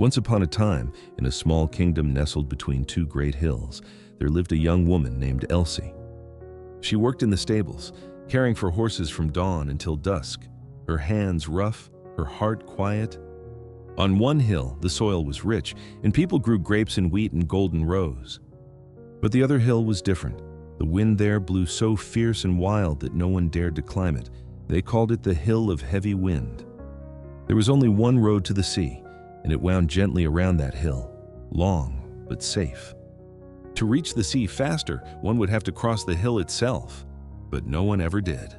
Once upon a time, in a small kingdom nestled between two great hills, there lived a young woman named Elsie. She worked in the stables, caring for horses from dawn until dusk, her hands rough, her heart quiet. On one hill, the soil was rich, and people grew grapes and wheat in golden rows. But the other hill was different. The wind there blew so fierce and wild that no one dared to climb it. They called it the Hill of Heavy Wind. There was only one road to the sea, and it wound gently around that hill, long but safe. To reach the sea faster, one would have to cross the hill itself, but no one ever did.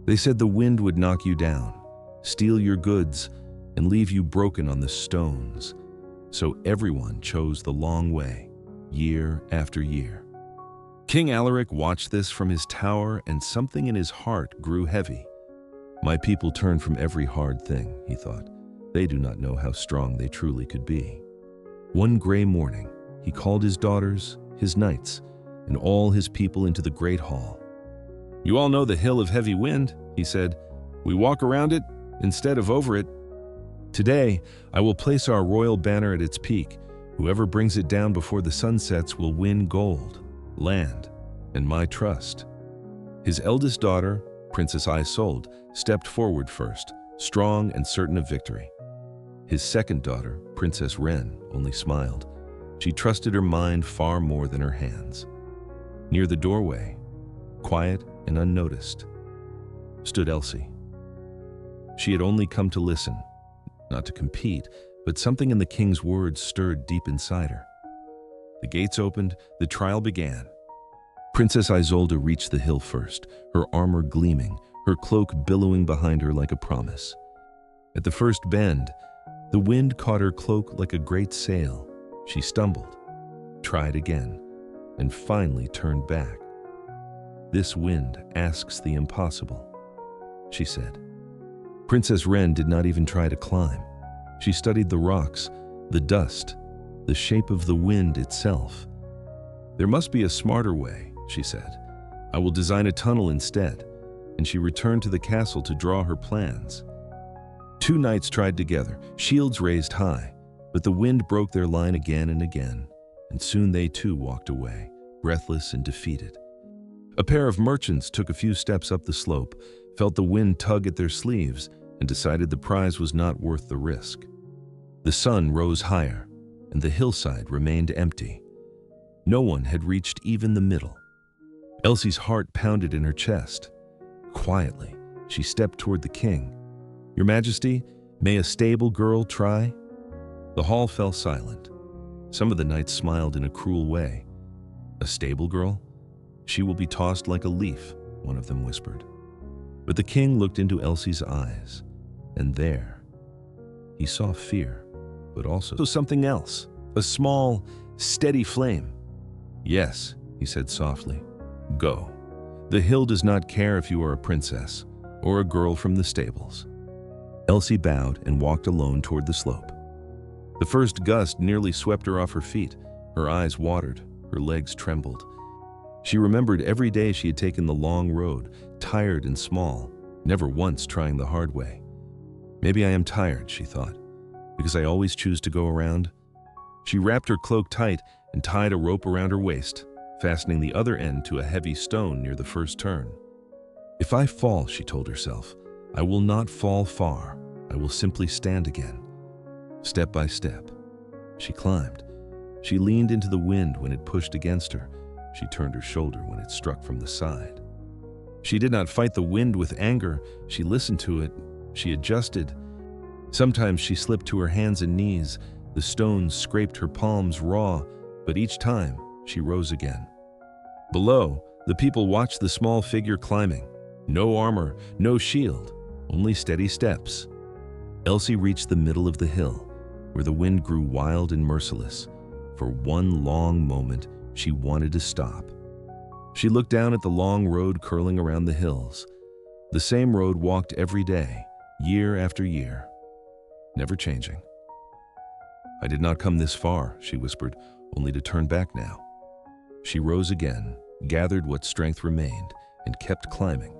They said the wind would knock you down, steal your goods, and leave you broken on the stones. So everyone chose the long way, year after year. King Alaric watched this from his tower, and something in his heart grew heavy. My people turn from every hard thing, he thought. They do not know how strong they truly could be. One gray morning, he called his daughters, his knights, and all his people into the great hall. "You all know the Hill of Heavy Wind," he said. "We walk around it instead of over it. Today, I will place our royal banner at its peak. Whoever brings it down before the sun sets will win gold, land, and my trust." His eldest daughter, Princess Isolde, stepped forward first, strong and certain of victory. His second daughter, Princess Wren, only smiled. She trusted her mind far more than her hands. Near the doorway, quiet and unnoticed, stood Elsie. She had only come to listen, not to compete, but something in the king's words stirred deep inside her. The gates opened, the trial began. Princess Isolde reached the hill first, her armor gleaming, her cloak billowing behind her like a promise. At the first bend, the wind caught her cloak like a great sail. She stumbled, tried again, and finally turned back. "This wind asks the impossible," she said. Princess Wren did not even try to climb. She studied the rocks, the dust, the shape of the wind itself. "There must be a smarter way," she said. "I will design a tunnel instead," and she returned to the castle to draw her plans. Two knights tried together, shields raised high, but the wind broke their line again and again, and soon they too walked away, breathless and defeated. A pair of merchants took a few steps up the slope, felt the wind tug at their sleeves, and decided the prize was not worth the risk. The sun rose higher, and the hillside remained empty. No one had reached even the middle. Elsie's heart pounded in her chest. Quietly, she stepped toward the king. "Your Majesty, may a stable girl try?" The hall fell silent. Some of the knights smiled in a cruel way. "A stable girl? She will be tossed like a leaf," one of them whispered. But the king looked into Elsie's eyes, and there he saw fear, but also something else, a small, steady flame. "Yes," he said softly, "go. The hill does not care if you are a princess or a girl from the stables." Elsie bowed and walked alone toward the slope. The first gust nearly swept her off her feet. Her eyes watered, her legs trembled. She remembered every day she had taken the long road, tired and small, never once trying the hard way. "Maybe I am tired," she thought, "because I always choose to go around." She wrapped her cloak tight and tied a rope around her waist, fastening the other end to a heavy stone near the first turn. "If I fall," she told herself, "I will not fall far. I will simply stand again." Step by step, she climbed. She leaned into the wind when it pushed against her. She turned her shoulder when it struck from the side. She did not fight the wind with anger. She listened to it. She adjusted. Sometimes she slipped to her hands and knees. The stones scraped her palms raw, but each time she rose again. Below, the people watched the small figure climbing. No armor, no shield, only steady steps. Elsie reached the middle of the hill, where the wind grew wild and merciless. For one long moment, she wanted to stop. She looked down at the long road curling around the hills. The same road walked every day, year after year, never changing. "I did not come this far," she whispered, "only to turn back now." She rose again, gathered what strength remained, and kept climbing.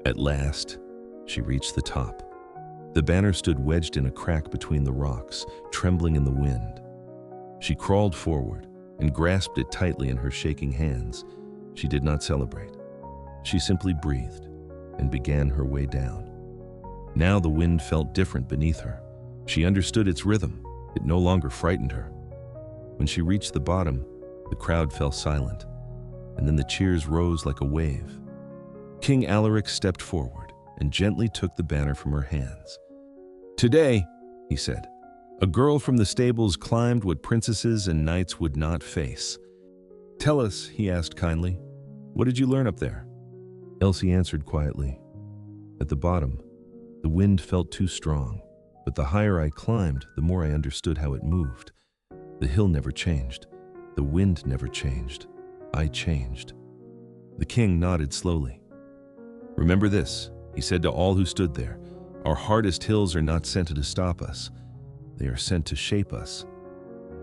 At last, she reached the top. The banner stood wedged in a crack between the rocks, trembling in the wind. She crawled forward and grasped it tightly in her shaking hands. She did not celebrate. She simply breathed and began her way down. Now the wind felt different beneath her. She understood its rhythm. It no longer frightened her. When she reached the bottom, the crowd fell silent, and then the cheers rose like a wave. King Alaric stepped forward and gently took the banner from her hands. "Today," he said, "a girl from the stables climbed what princesses and knights would not face." "Tell us," he asked kindly, "what did you learn up there?" Elsie answered quietly. "At the bottom, the wind felt too strong, but the higher I climbed, the more I understood how it moved. The hill never changed. The wind never changed. I changed." The king nodded slowly. "Remember this," he said to all who stood there. "Our hardest hills are not sent to stop us. They are sent to shape us."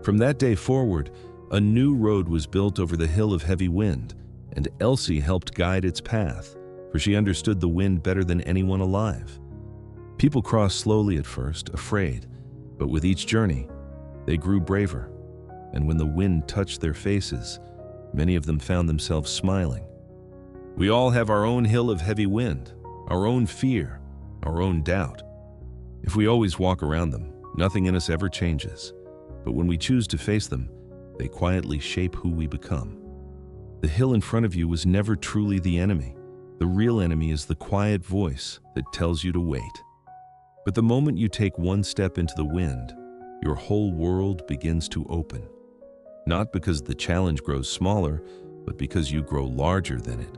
From that day forward, a new road was built over the hill of heavy wind, and Elsie helped guide its path, for she understood the wind better than anyone alive. People crossed slowly at first, afraid, but with each journey, they grew braver, and when the wind touched their faces, many of them found themselves smiling. We all have our own hill of heavy wind, our own fear, our own doubt. If we always walk around them, nothing in us ever changes. But when we choose to face them, they quietly shape who we become. The hill in front of you was never truly the enemy. The real enemy is the quiet voice that tells you to wait. But the moment you take one step into the wind, your whole world begins to open. Not because the challenge grows smaller, but because you grow larger than it.